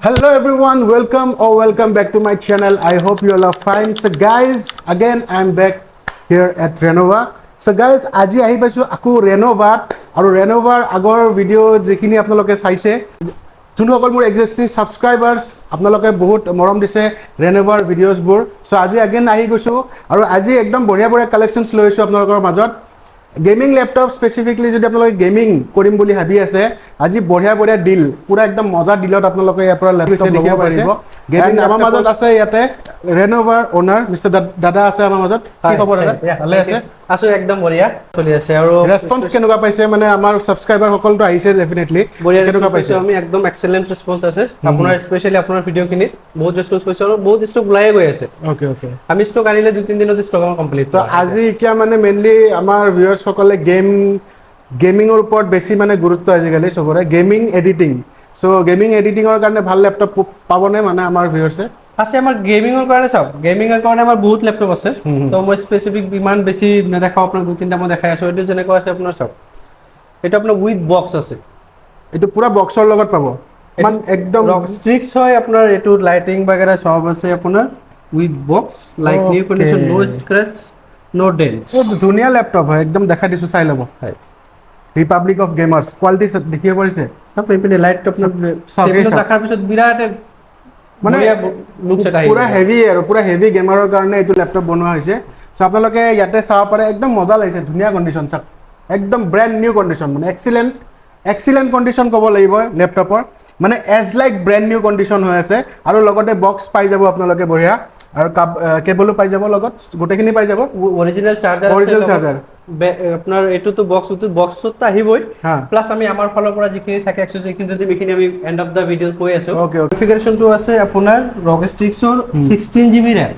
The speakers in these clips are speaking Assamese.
Hello everyone, welcome back to my channel. I hope you all are fine. So guys, again I'm back here at Renova. So guys, আজি আহি পাইছো আকৌ Renova আৰু Renova আগৰ ভিডিও যেখিনি আপোনালোকে চাইছে যোনসকল মোৰ এক্সিস্টিং সাবস্ক্ৰাইবাৰ্স আপোনালোকে বহুত মৰম দিছে Renova ভিডিওছবোৰ সো আজি again আহি গৈছো আৰু আজি একদম বঢ়িয়া বঢ়িয়া কালেকশনছ লৈছো আপোনালোকৰ মাজত गेमिंग लैपटॉप स्पेसिफिकली যদি আপোনালোকে গেমিং কৰিম বুলি ভাবি আছে আজি বঢ়িয়া বঢ়িয়া ডিল পুৰা একদম মজা ডিলত আপোনালোকে ইয়াৰ পৰা ল্যাপটপ দেখিব পাৰিব গেমিং আমাৰ মাজত আছে ইয়াতে Renova ওনাৰ মিস্টাৰ দাদা আছে আমাৰ মাজত কি খবৰ দাদা ভালে আছে আছো একদম বঢ়িয়া চলি আছে আৰু ৰেসপন্স কেনেকুৱা পাইছে মানে আমাৰ সাবস্ক্ৰাইবাৰ সকলটো আহিছে ডেফিনেটলি কেনেকুৱা পাইছে আমি একদম এক্সেলেন্ট ৰেসপন্স আছে আপোনাৰ স্পেশালি আপোনাৰ ভিডিও কিনিত বহুত ৰেসপন্স পাইছে আৰু বহুত স্টক ওলাই গৈ আছে ওকে ওকে আমি স্টক আনিলে 2-3 দিনত স্টক কমপ্লিট তো আজি কিয়া মানে মেইনলি আমাৰ ভিউয়াৰ্স সকলে গেমিংৰ ওপৰত বেছি মানে গুৰুত্ব আজিকালি সবৰে গেমিং এডিটিং সো গেমিং এডিটিংৰ কাৰণে ভাল ল্যাপটপ পাবনে মানে আমাৰ ভিউয়াৰ্সে আছে আমাৰ গেমিংৰ কাৰণে চাওক গেমিংৰ কাৰণে আমাৰ বহুত ল্যাপটপ আছে তো মই স্পেসিফিক ইমান বেছি নেদেখাও আপোনাক 2-3টা মই দেখাই আছো এটো যেনেকুৱা আছে আপোনাৰ চাওক এটা আপোনাৰ উইথ বক্স আছে এটো পুৰা বক্সৰ লগত পাব মান একদম স্ট্ৰিক্স হয় আপোনাৰ এটো লাইটিং বাগেৰা সব আছে আপোনাৰ with box like new condition no scratch no dent ধুনীয়া ল্যাপটপ হয় একদম দেখা দিছো চাই লব হয় রিপাবলিক অফ গেমার্স কোয়ালিটি দেখিব পাৰিছে আপনি পিনে লাইট টপ টেবিলত ৰাখাৰ পিছত বিৰাট মানে লুকস এটা পুৰা হেভি আৰু পুৰা হেভি গেমাৰৰ কাৰণে এইটো ল্যাপটপ বনোৱা হৈছে সো আপোনালোকে ইয়াতে চাব পাৰে একদম মজা লাগিছে ধুনীয়া কন্ডিশন চাওক একদম ব্ৰ্যান্ড নিউ কন্ডিশন মানে এক্সিলেন্ট কন্ডিশন ক'ব লাগিব ল্যাপটপৰ মানে as like brand new condition হৈ আছে আৰু লগতে বক্স পাই যাব আপোনালোকে বঢ়িয়া আৰু কেবলও পাই যাব লগত গোটেখিনি পাই যাব অৰিজিনাল চাৰ্জাৰ আপোনাৰ এটো তো বক্সত আহিবই প্লাস আমি আমাৰ ফালৰ পৰা যিখিনি থাকে এক্সেস যিখিনি যদি বিখিনি আমি এন্ড অফ দা ভিডিও কৈ আছো কনফিগাৰেশনটো আছে আপোনাৰ ROG Strixৰ 16GB RAM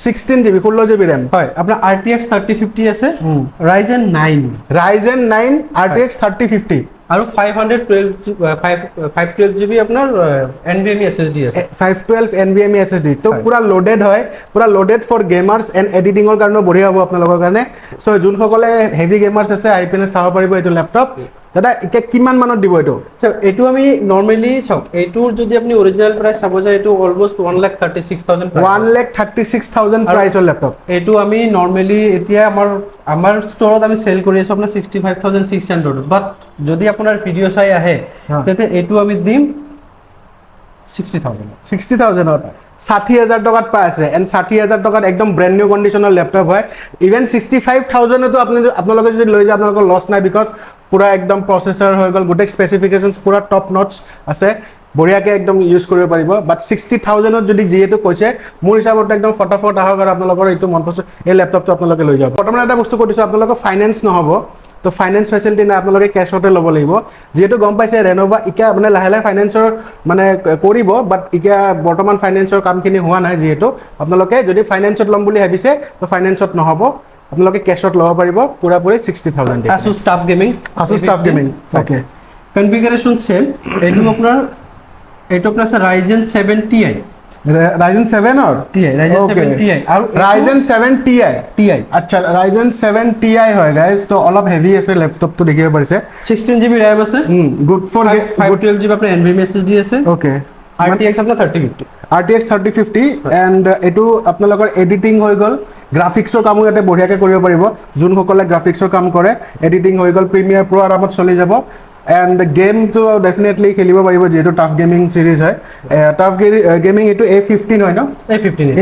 16GB 16GB RAM হয় আপোনাৰ RTX 3050 আছে Ryzen 9 RTX 3050 আৰু 512GB আপোনাৰ NVMe SSD আছে 512 NVMe SSD তো পুৰা লোডেড হয় পুৰা লোডেড ফৰ গেমাৰ্স এন্ড এডিটিংৰ কাৰণে বঢ়িয়া হ'ব আপোনালোকৰ কাৰণে সো যোন সকলে হেভি গেমাৰ্স আছে আই পিনে চাব পাৰিব এইটো ল্যাপটপ দাদা এতিয়া কিমান মানত দিব এইটো এইটো আমি নরমালি চাও এইটোৰ যদি আপুনি অৰিজিনাল প্ৰাইস চাব যায় এইটো অলমোস্ট 1,36,000 1,36,000 প্ৰাইসৰ ল্যাপটপ এইটো আমি নৰমালি এতিয়া আমাৰ ষ্টৰত আমি সেল কৰি আছো আপোনাৰ 65,600 বাট যদি আপোনাৰ ভিডিও চাই আহে তেতে এইটো আমি দিম 60,000 60,000 টকাত পাই আছে এন্ড 60,000 টকাত একদম ব্র্যান্ড নিউ কন্ডিশনৰ ল্যাপটপ হয় ইভেন 65,000 তো আপোনালোকে যদি লৈ যায় আপোনালোকৰ লস নাই বিকজ পুৰা একদম প্ৰসেসৰ হৈ গল গোটেই স্পেসিফিকেশনস পুৰা টপ নটস আছে বঢ়িয়াকে একদম ইউজ কৰিব পাৰিব বাট 60,000 যদি যেটো কৈছে মোৰ হিচাপত একদম ফটাফট আহক আৰু আপোনালোকৰ এইটো মনপছন্দ এই ল্যাপটপটো আপোনালোকে লৈ যাব বৰ্তমান এটা বস্তু কৈছো আপোনালোকৰ ফাইনান্স নহব তো ফাইনান্স ফেসিলিটি না আপোনালোকে ক্যাশতে ল'ব লাগিব যেটো গম পাইছে Renova ইকা মানে লাহে লাহে ফাইনান্সৰ মানে কৰিব বাট ইকা বৰ্তমান ফাইনান্সৰ কামখিনি হোৱা নাই যেটো আপোনালোকে যদি ফাইনান্সত ল'ম বুলি ভাবিছে তো ফাইনান্সত নহব আপোনালোকে ক্যাশত ল'ব পাৰিব পুৰা 60,000 Asus TUF Gaming okay configuration same এইটো আপোনাৰ Ryzen 7 Ti Ryzen 7 or Ti Ryzen 7 Ti আৰু Ryzen 7 Ti আচ্ছা Ryzen 7 Ti হয় গাইস তো অলপ হেভি আছে ল্যাপটপটো দেখিব পাৰিছে 16GB RAM আছে গুড ফৰ 512GB আপোনাৰ NVMe SSD আছে ওকে RTX আপোনাৰ 3050 RTX 3050 এন্ড এটো আপোনালোকৰ এডিটিং হৈ গল গ্ৰাফিক্সৰ কামো ইয়াতে বঢ়িয়াকে কৰিব পাৰিব যোন সকলে গ্ৰাফিক্সৰ কাম কৰে এডিটিং হৈ গল প্ৰিমিয়াৰ প্ৰ আৰামত চলি যাব এন্ড গেম তো ডেফিনেটলি খেলিব পাৰিব যেটো টাফ গেমিং সিরিজ হয় টাফ গেমিং এটো A15 হয় ন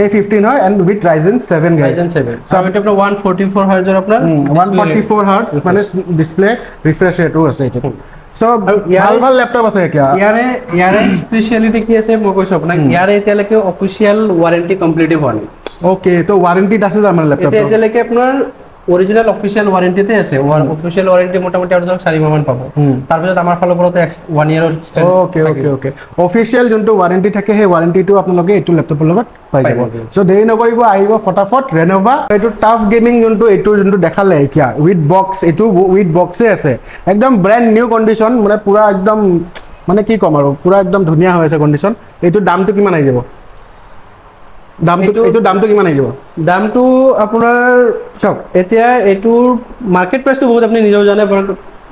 A15 হয় and with Ryzen 7 guys Ryzen 7 so এটা 144 Hz আপোনাৰ 144 Hz মানে ডিসপ্লে ৰিফ্ৰেশ ৰেটও আছে এটা সো ভাল ল্যাপটপ আছে কিয়া ইয়াৰে স্পেশালিটি কি আছে মই কৈছো আপোনাক ইয়াৰে এতিয়ালৈকে অফিশিয়াল ওয়াৰেন্টি কমপ্লিট হোৱা নাই ওকে তো ওয়াৰেন্টি আছে আমাৰ ল্যাপটপ এতিয়ালৈকে আপোনাৰ অৰিজিনাল অফিশিয়াল ওয়াৰেন্টিতে আছে অফিশিয়াল ওয়াৰেন্টি মোটামুটি আৰু 4 মাহ মান পাব তাৰ পিছত আমাৰ ফালৰ পৰা 1 ইয়াৰৰ স্ট্যান্ড ওকে অফিশিয়াল যোনটো ওয়াৰেন্টি থাকে সেই ওয়াৰেন্টিটো আপোনালোকে এইটো ল্যাপটপৰ লগত পাই যাব সো দেৰি নকৰিব আহিব ফটাফট Renova এইটো টাফ গেমিং যোনটো দেখালে কিয়া উইথ বক্স এইটো উইথ বক্সে আছে একদম ব্র্যান্ড নিউ কন্ডিশন মানে পুৰা একদম মানে কি কম আৰু পুৰা একদম ধুনীয়া হৈ আছে কন্ডিশন এইটো দামটো কিমান আহি যাব দামটো কিমান আহিব দামটো আপোনাৰ চাওক এতিয়া এইটোৰ মার্কেট প্রাইসটো বহুত আপুনি নিজেও জানে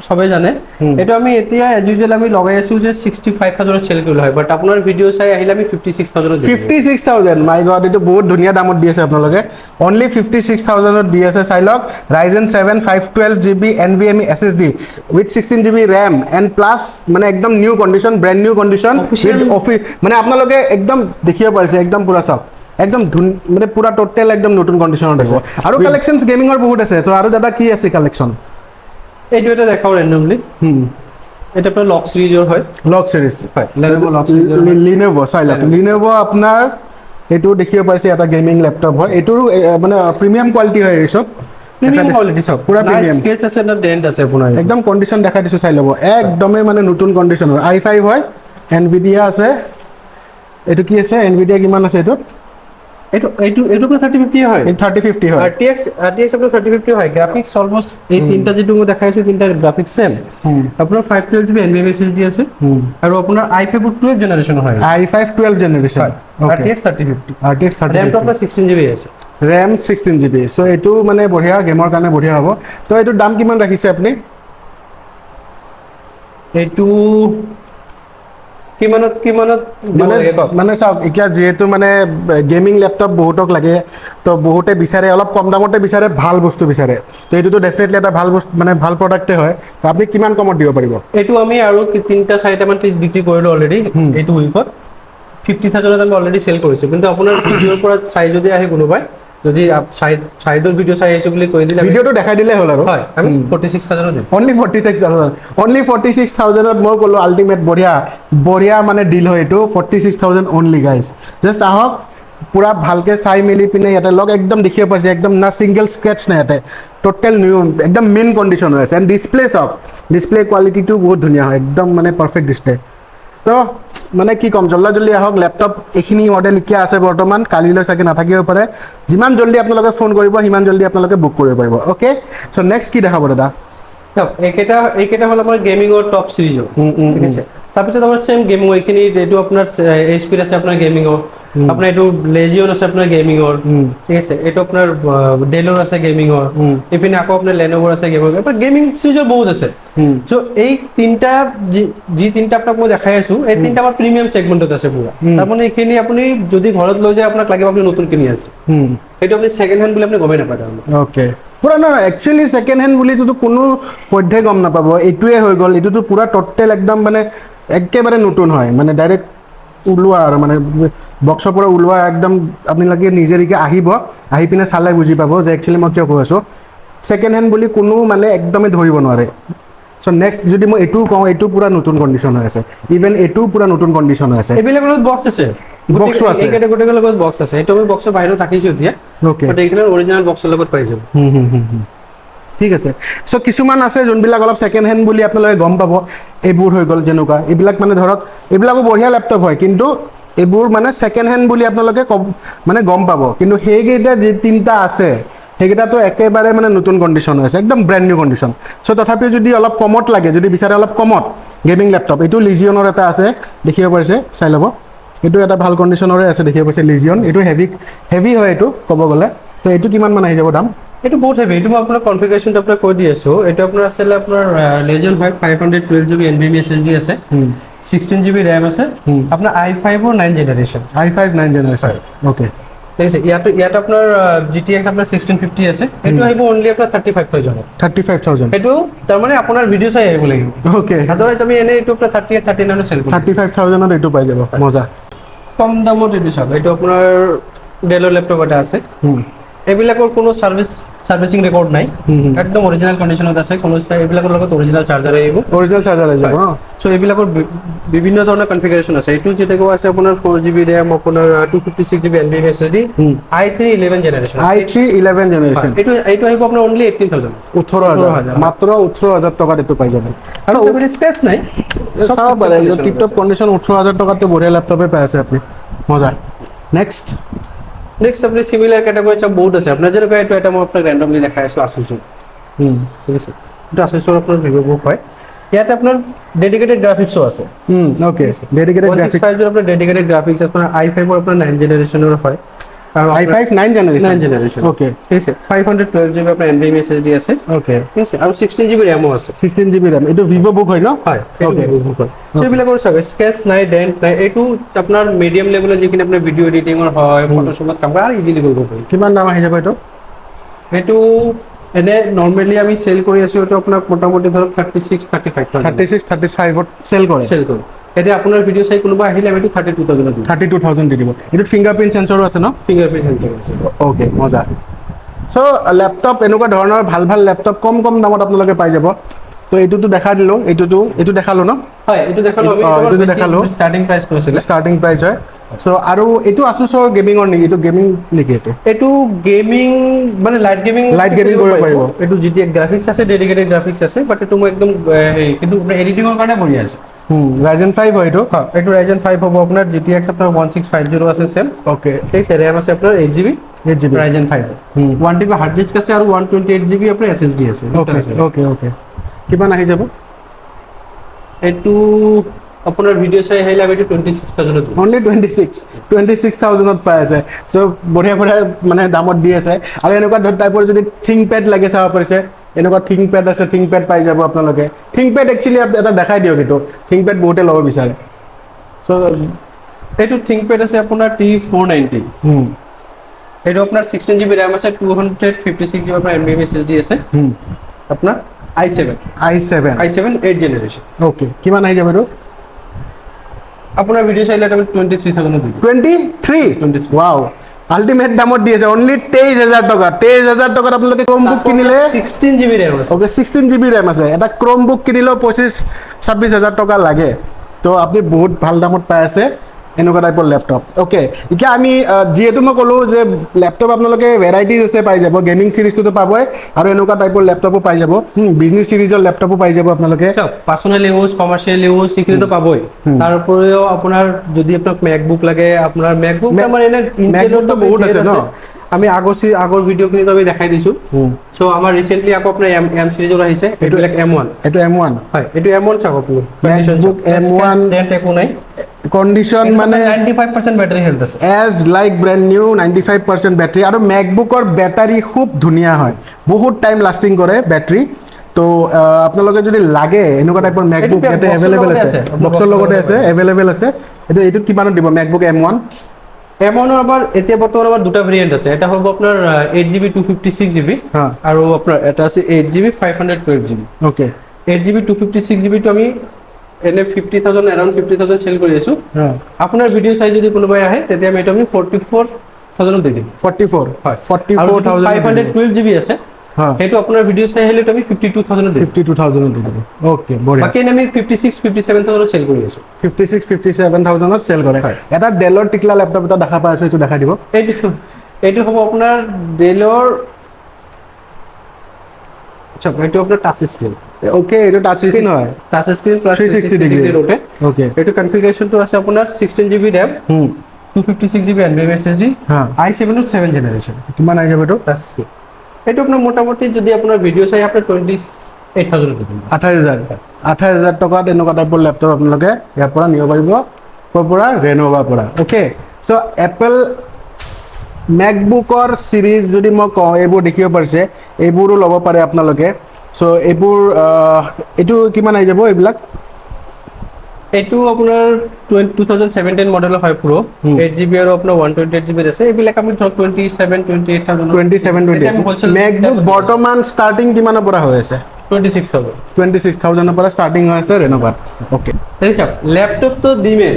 সবাই জানে এইটো আমি এতিয়া এজ ইউজুৱেল আমি লগাই আছো যে 65000 চেল কৰিলে হয় বাট আপোনাৰ ভিডিঅ' চাই আহিলে আমি 56000 56,000 মাই গড এইটো বহুত ধুনীয়া দামত দি আছে আপোনালোকে অনলি 56,000 দি আছে চাই লওক Ryzen 7 512GB NVMe SSD with 16GB RAM and plus মানে একদম new condition brand new condition with মানে আপোনালোকে একদম দেখিব পাৰিছে একদম পুৰা চাওক একদম মানে পুৰা টোটাল একদম নতুন কন্ডিশনত আছে আৰু কালেকশনস গেমিংৰ বহুত আছে তো আৰু দাদা কি আছে কালেকশন এইটো এটা দেখাও ৰেন্ডমলি এটা আপোনাৰ লক সিৰিজৰ হয় লক সিৰিজ হয় Lenovo লক সিৰিজৰ Lenovo চাই লওক Lenovo আপোনাৰ এটো দেখিব পাৰিছে এটা গেমিং ল্যাপটপ হয় এটোৰ মানে প্ৰিমিয়াম কোৱালিটি হয় এই সব প্ৰিমিয়াম কোৱালিটি সব পুৰা প্ৰিমিয়াম স্কেচ আছে না ডেন্ট আছে আপোনাৰ একদম কন্ডিশন দেখাই দিছো চাই ল'ব একদমে মানে নতুন কন্ডিশনৰ i5 হয় Nvidia আছে এটো কি আছে Nvidia কিমান আছে এটো এইটো আপোনাৰ 3050 হয় 3050 হয় RTX আপোনাৰ 3050 হয় গ্ৰাফিক্স অলমোস্ট এই তিনটা যেটো মই দেখাইছো তিনটা গ্ৰাফিক্স সেম আপোনাৰ 512GB NVMe SSD আছে আৰু আপোনাৰ i5 12 জেনাৰেশন হয় i5 12 জেনাৰেশন RTX 3050 RAM তো আপোনাৰ 16GB আছে RAM 16GB সো এটো মানে বঢ়িয়া গেমৰ কাৰণে বঢ়িয়া হ'ব তো এটোৰ দাম কিমান ৰাখিছে আপুনি এইটো কিমানত মানে চাওক এতিয়া যেহেতু মানে গেমিং ল্যাপটপ বহুতক লাগে তো বহুতে বিচাৰে অলপ কম দামতে বিচাৰে ভাল বস্তু বিচাৰে তো এইটো ডেফিনেটলি এটা ভাল বস্তু মানে ভাল প্ৰডাক্টে হয় আপুনি কিমান কমত দিব পাৰিব এইটো আমি আৰু 3টা 4টা মান পিস বিক্ৰী কৰিলো অলৰেডি এইটো উইকত 50000 আমি অলৰেডি সেল কৰিছো কিন্তু আপোনাৰ ভিডিওৰ পৰা চাই যদি আহে কোনোবাই যদি সাইডৰ ভিডিও চাই আছো বুলি কৈ দিলে ভিডিওটো দেখাই দিলে হ'ল আৰু হয় আমি 46000 দিম only 46000 মই কলো আল্টিমেট বঢ়িয়া মানে ডিল হয় এটো 46000 only গাইস জাস্ট আহক পুৰা ভালকে চাই মেলি পিনে ইয়াতে লগ একদম দেখিব পাইছে একদম না সিঙ্গেল স্ক্র্যাচ নাই ইয়াতে টোটাল নিউ একদম মেইন কন্ডিশন হৈ আছে এন্ড ডিসপ্লে সব ডিসপ্লে কোয়ালিটিটো বহুত ধুনীয়া হয় একদম মানে পারফেক্ট ডিসপ্লে তো মানে কি কম জল্দি আহক ল্যাপটপ এখিনি মডেল কি আছে বৰ্তমান কালিলৈ চাগে নাথাকিব পাৰে যিমান জল্দি আপোনালোকে ফোন কৰিব সিমান জল্দি আপোনালোকে বুক কৰিব পাৰিব ওকে সো নেক্সট কি দেখাব দাদা এইকেইটা হল আমাৰ গেমিংৰ টপ সিৰিজৰ ঠিক আছে তাৰপিছত আমাৰ সেম গেমিং এইখিনি এইটো আপোনাৰ এইচপি আছে আপোনাৰ গেমিংৰ আপোনাৰ এইটো লেজিয়ন আছে আপোনাৰ গেমিংৰ ঠিক আছে এইটো আপোনাৰ ডেলৰ আছে গেমিংৰ ইপিনে আকৌ আপোনাৰ লেনোভোৰ আছে গেমিংৰ আপোনাৰ গেমিং সিৰিজৰ বহুত আছে সো এই তিনটা যি তিনটা আপোনাক মই দেখাই আছো এই তিনটা আমাৰ প্ৰিমিয়াম সেগমেন্টত আছে পুৰা তাৰমানে এইখিনি আপুনি যদি ঘৰত লৈ যায় আপোনাক লাগিব আপুনি নতুন কিনি আছে এইটো আপুনি সেকেন্ড হ্যান্ড বুলি আপুনি গমে নাপায় ওকে পুরা না একচুয়ালি সেকেন্ড হ্যান্ড বুলি তো কোনো পধ্যে গম নাপাব এইটোৱে হৈ গল এটো তো পুৰা টোটাল একদম মানে একেবাৰে নতুন হয় মানে ডাইৰেক্ট উলোৱা আৰু মানে বক্সৰ পৰা উলোৱা একদম আপোনালোকে নিজেৰিকে আহিব আহি পিনে চালে বুজি পাব যে একচুয়ালি মই কিয় কৈ আছো সেকেন্ড হ্যান্ড বুলি কোনো মানে একদমই ধৰিব নোৱাৰে সো নেক্সট যদি মই এটো কওঁ এটো পুরা নতুন কন্ডিশন হৈ আছে ইভেন এটো পুরা নতুন কন্ডিশন হৈ আছে এবিলাকৰ বক্স আছে বক্সও আছে এই কেটেগৰীৰ লগত বক্স আছে এইটো আমি বক্সৰ বাহিৰত ৰাখিছো এতিয়া ওকে বাট এইবিলাক অৰিজিনাল বক্সৰ লগত পাই যাব ঠিক আছে সো কিছুমান আছে যোনবিলাক অলপ সেকেন্ড হ্যান্ড বুলি আপোনালোকে গম পাব এইবোৰ হৈ গল যেনেকুৱা এইবিলাক মানে ধৰক এইবিলাকো বঢ়িয়া ল্যাপটপ হয় কিন্তু এইবোৰ মানে সেকেন্ড হ্যান্ড বুলি আপোনালোকে মানে গম পাব কিন্তু সেইকেইটা যে তিনটা আছে সেইকেইটা তো একেবাৰে মানে নতুন কন্ডিশন আছে একদম ব্ৰ্যান্ড নিউ কন্ডিশন সো তথাপিও যদি অলপ কমত লাগে যদি বিচাৰে অলপ কমত গেমিং ল্যাপটপ এইটো লিজিয়নৰ এটা আছে দেখিব পাৰিছে চাই ল'ব এইটো এটা ভাল কন্ডিশনৰে আছে দেখিব পাৰিছে লিজিয়ন এইটো হেভি হয় এইটো ক'ব গ'লে তো এইটো কিমান মান আহি যাব দাম এইটো বহুত হেভি এইটো মই আপোনাৰ কনফিগাৰেশনটো আপোনাক কৈ দি আছো এইটো আপোনাৰ আছে আপোনাৰ লেজেন্ড 512GB NVMe SSD আছে 16GB RAM আছে আপোনাৰ i5 ৰ 9 জেনাৰেশন i5 9 জেনাৰেশন ওকে ঠিক আছে ইয়াত আপোনাৰ GTX আপোনাৰ 1650 আছে এইটো আহিব অনলি আপোনাৰ 35000 এইটো তাৰ মানে আপোনাৰ ভিডিও চাই আহিব লাগিব ওকে আদাৰৱাইজ আমি এনে এইটো আপোনাৰ 39 সেল কৰিম 35000 ত এইটো পাই যাব মজা কম দামত এইটো চাব এইটো আপোনাৰ ডেলৰ ল্যাপটপ এটা আছে এইবিলাকৰ কোনো সাৰ্ভিসিং ৰেকৰ্ড নাই একদম অৰিজিনাল কন্ডিশনত আছে কোনো এইবিলাকৰ লগত অৰিজিনাল চাৰ্জাৰ আহিব যাব সো এইবিলাকৰ বিভিন্ন ধৰণৰ কনফিগাৰেশন আছে এইটো যেটাকো আছে আপোনাৰ 4GB RAM আপোনাৰ 256GB NVMe SSD i3 11 generation এইটো আহিব আপোনাৰ অনলি 18000 মাত্ৰ 18000 টকাত এইটো পাই যাব আৰু কোনো স্পেচ নাই সব পাৰে টিপ টপ কন্ডিশন 18000 টকাত তো বঢ়িয়া ল্যাপটপে পাই আছে আপনি মজা নেক্সট আপনি সিমিলার ক্যাটাগরি সব বহুত আছে আপনার যেরকম এটা মই আপনাক র্যান্ডমলি দেখাই আছো Asus ঠিক আছে এটা Asus এর আপনার ভিভো বুক হয় ইয়াতে আপনার ডেডিকেটেড গ্রাফিক্সও আছে ওকে ডেডিকেটেড গ্রাফিক্স 165 এর আপনার ডেডিকেটেড গ্রাফিক্স আপনার i5 এর আপনার 9 জেনারেশনের হয় আৰু i5 9 জেনাৰেশন 9 জেনাৰেশন ওকে ঠিক আছে 512 জিবি আপোনাৰ NVMe SSD আছে ওকে ঠিক আছে আৰু 16 জিবি RAM আছে 16 জিবি RAM এটো ভিভো বুক হয় ন হয় Okay. সেইবিলাকৰ চাগে স্কেচ নাই ডেন্ট নাই এইটো আপোনাৰ মিডিয়াম লেভেলৰ যিখিনি আপোনাৰ ভিডিঅ' এডিটিঙৰ হয় ফটোশ্বপত কাম কৰা ইজিলি কৰিব পাৰি কিমান দাম আহি যাব এটো সেইটো এনে নৰ্মেলি আমি চেল কৰি আছো এইটো আপোনাক মোটামুটি ধৰক 36-35,000 36 35 ত সেল কৰে চেল কৰোঁ এতিয়া আপোনাৰ ভিডিঅ' চাই কোনোবা আহিলে আমি 32,000 দিম 32000 দি দিব এটো ফিংগাৰপ্ৰিন্ট সেন্সৰো আছে ন ফিংগাৰপ্ৰিন্ট সেন্সৰ আছে ওকে মজা সো ল্যাপটপ এনেকুৱা ধৰণৰ ভাল ভাল ল্যাপটপ কম কম দামত আপোনালোকে পাই যাব তো এইটোতো দেখা দিলো এইটো দেখালো ন হয় এইটো দেখালো আমি এইটো দেখালো ষ্টাৰ্টিং প্ৰাইচটো আছিলে ষ্টাৰ্টিং প্ৰাইস হয় সো আৰু এইটো Asusৰ গেমিংৰ নেকি এইটো গেমিং নেকি এইটো গেমিং মানে লাইট গেমিং কৰিব পাৰিব এইটো GTX গ্ৰাফিক্স আছে ডেডিকেটেড গ্ৰাফিক্স আছে বাট এইটো মই একদম কিন্তু এডিটিঙৰ কাৰণে বঢ়িয়া আছে Ryzen 5 হয় এইটো এইটো Ryzen 5 হ'ব আপোনাৰ GTX আপোনাৰ 1650 আছে সেম ওকে ঠিক আছে RAM আছে আপোনাৰ 8GB 8GB Ryzen 5 1TB hard disk আছে আৰু 128GB আপোনাৰ SSD আছে ওকে ওকে ওকে কিমান আহি যাব এইটো আপোনাৰ ভিডিঅ' চাই আহিলে আমি 26,000 ত অনলি 26000 পাই আছে সো বঢ়িয়া বঢ়িয়া মানে দামত দি আছে আৰু এনেকুৱা টাইপৰ যদি থিংকপ্যাড লাগে চাব পাৰিছে এনেকুৱা থিংকপ্যাড আছে থিংকপ্যাড পাই যাব আপোনালোকে থিংকপ্যাড একচুয়ালি এটা দেখাই দিও কিন্তু থিংকপ্যাড বহুতে ল'ব বিচাৰে সো এইটো থিংকপ্যাড আছে আপোনাৰ T490 এইটো আপোনাৰ 16GB RAM আছে 256GB আপোনাৰ NVMe SSD আছে আপোনাৰ i7 8th generation ওকে কিমান আহি যাব এইটো আপোনাৰ ভিডিঅ' চাইলে আমি 23,000 দিম 23 ওয়াও আল্টিমেট দামত দি আছে অনলি 23000 টকা 23000 টকাত আপোনালোকে ক্ৰমবুক কিনিলে 16GB RAM আছে ওকে 16GB RAM আছে এটা ক্ৰমবুক কিনিলেও 25-26000 টকা লাগে তো আপুনি বহুত ভাল দামত পাই আছে এনেকুৱা টাইপৰ ল্যাপটপ ওকে এতিয়া আমি যেহেতু মই ক'লো যে ল্যাপটপ আপোনালোকে ভেৰাইটিজ আছে পাই যাব গেমিং সিৰিজটো পাবই আৰু এনেকুৱা টাইপৰ ল্যাপটপো পাই যাব বিজনেস সিৰিজৰ ল্যাপটপো পাই যাব আপোনালোকে পাৰ্সোনাল ইউজ কমাৰ্শিয়েল ইউজ সিকিটো পাবই তাৰ উপৰিও আপোনাৰ যদি আপোনাক MacBook লাগে আপোনাৰ MacBook আমাৰ এনে ইন্টেলৰ তো বহুত আছে ন আমি আগৰ ভিডিঅ'খিনিত আমি দেখাই দিছো সো আমাৰ ৰিসেন্টলি আকৌ আপোনাৰ M সিৰিজৰ আহিছে এইটো M1 এইটো M1 হয় এইটো M1 চাওক আপুনি MacBook M1 ডেন্ট একো নাই কন্ডিশন মানে 95% ব্যাটারি হেলথ আছে as like brand new 95% battery আৰু MacBookৰ ব্যাটাৰি খুব ধুনীয়া হয় বহুত টাইম লাস্টিং কৰে ব্যাটাৰি তো আপোনালোকে যদি লাগে এনেকুৱা টাইপৰ MacBook ইয়াতে अवेलेबल আছে বক্সৰ লগতে আছে अवेलेबल আছে এইটো কিমানত দিব MacBook M1 M1 আবার এতিয়া বৰ্তমান আমাৰ দুটা ভেৰিয়েন্ট আছে এটা হ'ব আপোনাৰ 8GB 256GB আৰু আপোনাৰ এটা আছে 8GB 512GB okay 8GB 256GB তো আমি এনে 50,000 around 50,000 সেল কৰি আছো আপোনাৰ ভিডিঅ' চাই যদি কোনোবাই আহে তেতিয়া আমি এটা আমি 44,000 দি দিম 44 হয় 44000 512GB আছে হেতু আপোনাৰ ভিডিঅ' চাই আহিলে আমি 52,000 দি 52,000 দি দিব ওকে বঢ়িয়া বাকি আমি 56-57,000 সেল কৰি আছো 56-57,000 সেল কৰে এটা ডেলৰ টিকলা ল্যাপটপ এটা দেখা পাই আছো এইটো দেখাই দিব এইটো হ'ব আপোনাৰ ডেলৰ আচ্ছা এইটো আপোনাৰ টাচ স্ক্ৰীন ওকে এইটো টাচ স্ক্ৰীন হয় touch screen plus 360 degree rotate okay এইটো কনফিগাৰেশনটো আছে আপোনাৰ 16GB RAM 256GB NVMe SSD i7 ৰ 7th জেনাৰেশন কিমান আহি যাব এইটো টাচ স্ক্ৰীন এইটো আপোনাৰ মোটামুটি যদি আপোনাৰ ভিডিঅ' চাই আপোনাৰ 28,000 দিব 28,000 টকাত এনেকুৱা টাইপৰ ল্যাপটপ আপোনালোকে ইয়াৰ পৰা নিব পাৰিব পৰা Lenovo পৰা ওকে সো এপল MacBookৰ সিৰিজ যদি মই কওঁ এইবোৰ দেখিব পাৰিছে এইবোৰো ল'ব পাৰে আপোনালোকে সো এইবোৰ এইটো কিমান আহি যাব এইবিলাক এইটো আপোনাৰ 2017 মডেলৰ হয় প্ৰো 8GB আৰু আপোনাৰ 128GB আছে এইবিলাক আমি ধৰক 27-28,000 MacBook বৰ্তমান ষ্টাৰ্টিং কিমানৰ পৰা হৈ আছে 26,000 ৰ পৰা ষ্টাৰ্টিং হৈ আছে Lenovoত ওকে দেখছ ল্যাপটপ তো দিমে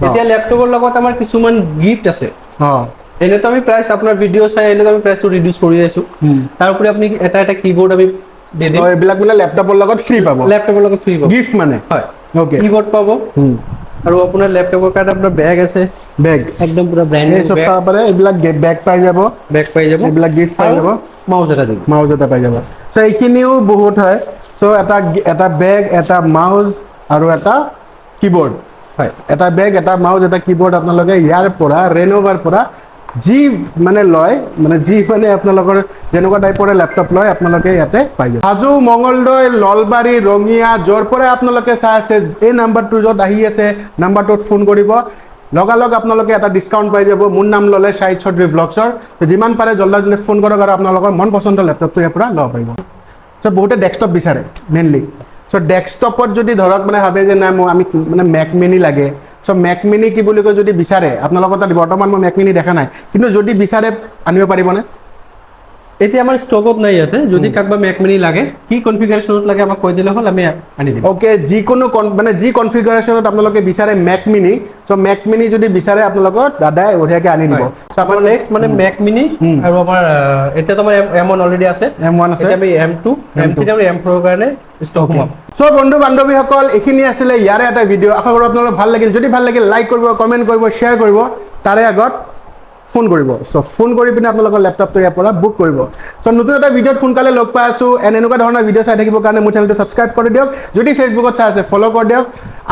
এতিয়া ল্যাপটপৰ লগত আমাৰ কিছুমান গিফট আছে এনেতো আমি প্ৰাইস আপোনাৰ ভিডিঅ' চাই আহিলে আমি প্ৰাইসটো ৰিডিউস কৰি আছো তাৰ উপৰি আপুনি এটা কিবোৰ্ড আমি দে দিম এইবিলাক মানে ল্যাপটপৰ লগত ফ্ৰী পাব ল্যাপটপৰ লগত ফ্ৰী পাব গিফট মানে হয় ওকে কিবোৰ্ড পাবো আৰু আপোনাৰ ল্যাপটপৰ কাৰণে আপোনাৰ বেগ আছে বেগ একদম পুৰা ব্ৰ্যান্ডেড এই সব চাব পাৰে এইবিলাক বেগ পাই যাব এইবিলাক গিফট পাই যাব মাউস এটা দিম মাউস এটা পাই যাব সো এইখিনিও বহুত হয় সো এটা বেগ এটা মাউস আৰু এটা কিবোৰ্ড হয় এটা বেগ এটা মাউস এটা কিবোৰ্ড আপোনালোকে ইয়াৰ পৰা Lenovoৰ পৰা যি মানে লয় মানে যি মানে আপোনালোকৰ যেনেকুৱা টাইপৰ ল্যাপটপ লয় আপোনালোকে ইয়াতে পাই যাব হাজো মঙ্গলদৈ ললবাৰী ৰঙিয়া যৰ পৰা আপোনালোকে চাই আছে এই নাম্বাৰটো যত আহি আছে নাম্বাৰটোত ফোন কৰিব লগালগ আপোনালোকে এটা ডিছকাউণ্ট পাই যাব মোৰ নাম ল'লে শাহিদ চৌধুৰী ব্লগছৰ তো যিমান পাৰে জল্দি জল্দি ফোন কৰক আৰু আপোনালোকৰ মন পচন্দৰ লেপটপটো ইয়াৰ পৰা ল'ব পাৰিব চ' বহুতে ডেস্কটপ বিচাৰে মেইনলি চ' ডেস্কটপত যদি ধৰক মানে ভাবে যে নাই আমি মানে মেক মিনি লাগে চ' মেক মিনি কি বুলি কয় যদি বিচাৰে আপোনালোকৰ তাত বৰ্তমান মই মেক মিনি দেখা নাই কিন্তু যদি বিচাৰে আনিব পাৰিবনে এতিয়া আমাৰ ষ্টকত নাই ইয়াতে যদি কাকবা মেক মিনি লাগে কি কনফিগাৰেশ্যনত লাগে আমাক কৈ দিলে হ'ল আমি আনি দিম ওকে যিকোনো মানে যি কনফিগাৰেশ্যনত আপোনালোকে বিচাৰে মেক মিনি চ' মেক মিনি যদি বিচাৰে আপোনালোকৰ দাদাই বঢ়িয়াকৈ আনি দিব চ' আমাৰ নেক্সট মানে মেক মিনি আৰু আমাৰ এতিয়াতো আমাৰ M1 অলৰেডি আছে M1 আছে আমি M2 M3 আৰু M4 কাৰণে ষ্টক সোমাম চ' বন্ধু বান্ধৱীসকল এইখিনি আছিলে ইয়াৰে এটা ভিডিঅ' আশা কৰোঁ আপোনালোকৰ ভাল লাগিল যদি ভাল লাগিল লাইক কৰিব কমেণ্ট কৰিব শ্বেয়াৰ কৰিব তাৰে আগত ফোন কৰিব চ' ফোন কৰি পিনে আপোনালোকৰ লেপটপটো ইয়াৰ পৰা বুক কৰিব চ' নতুন এটা ভিডিঅ'ত সোনকালে লগ পাই আছোঁ এনেকুৱা ধৰণৰ ভিডিঅ' চাই থাকিবৰ কাৰণে মোৰ চেনেলটো ছাবস্ক্ৰাইব কৰি দিয়ক যদি ফেচবুকত চাই আছে ফ'ল' কৰি দিয়ক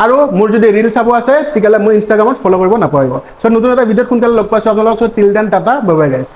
আৰু মোৰ যদি ৰিল চাব আছে তেতিয়াহ'লে মোৰ ইনষ্টাগ্ৰামত ফ'ল' কৰিব নাপাহৰিব চ' নতুন এটা ভিডিঅ'ত সোনকালে লগ পাইছোঁ আপোনালোকক চ' till then tata bye bye গাইছ